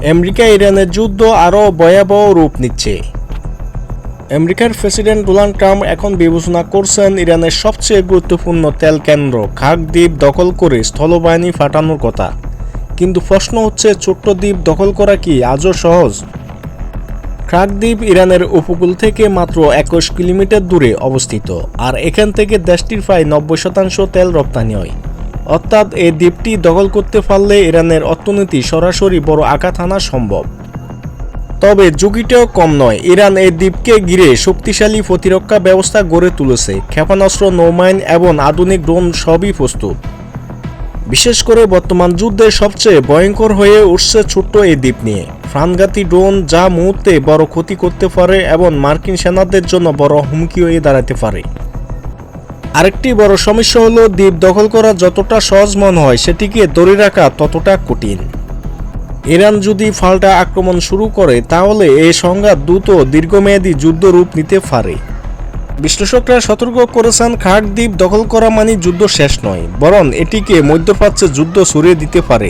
America ইরানের যুদ্ধ আরও ভয়াবহ রূপ নিচ্ছে। আমেরিকার প্রেসিডেন্ট ডোনাল্ড ট্রাম্প এখন বিবেচনা করছেন ইরানের সবচেয়ে গুরুত্বপূর্ণ তেল কেন্দ্র খাক দ্বীপ দখল করে স্থলবাহিনী পাঠানোর কথা। কিন্তু প্রশ্ন হচ্ছে, ছোট্ট দ্বীপ দখল করা কি আজও সহজ? খাক দ্বীপ ইরানের উপকূল থেকে মাত্র 21 কিলোমিটার দূরে অবস্থিত, আর এখান থেকে দেশটির প্রায় 90% তেল রপ্তানি হয়। অর্থাৎ এই দ্বীপটি দখল করতে পারলে ইরানের অর্থনীতি সরাসরি বড় আঘাত হানা সম্ভব। তবে ঝুঁকিটাও কম নয়। ইরান এই দ্বীপকে ঘিরে শক্তিশালী প্রতিরক্ষা ব্যবস্থা গড়ে তুলেছে, ক্ষেপণাস্ত্র, নৌমাইন এবং আধুনিক ড্রোন সবই প্রস্তুত। বিশেষ করে বর্তমান যুদ্ধে সবচেয়ে ভয়ঙ্কর হয়ে উঠছে ছোট্ট এই দ্বীপ নিয়ে প্রাণঘাতী ড্রোন, যা মুহূর্তে বড় ক্ষতি করতে পারে এবং মার্কিন সেনাদের জন্য বড় হুমকি হয়ে দাঁড়াতে পারে। আরেকটি বড় সমস্যা হলো, দ্বীপ দখল করা যতটা সহজ মনে হয়, সেটিকে ধরে রাখা ততটা কঠিন। ইরান যদি পাল্টা আক্রমণ শুরু করে, তাহলে এই সংঘাত দ্রুত দীর্ঘমেয়াদী যুদ্ধ রূপ নিতে পারে। বিশ্লেষকরা সতর্ক করেছেন, খাক দ্বীপ দখল করা মানে যুদ্ধ শেষ নয়, বরং এটিকে মধ্যপ্রাচ্যে যুদ্ধ ছড়িয়ে দিতে পারে।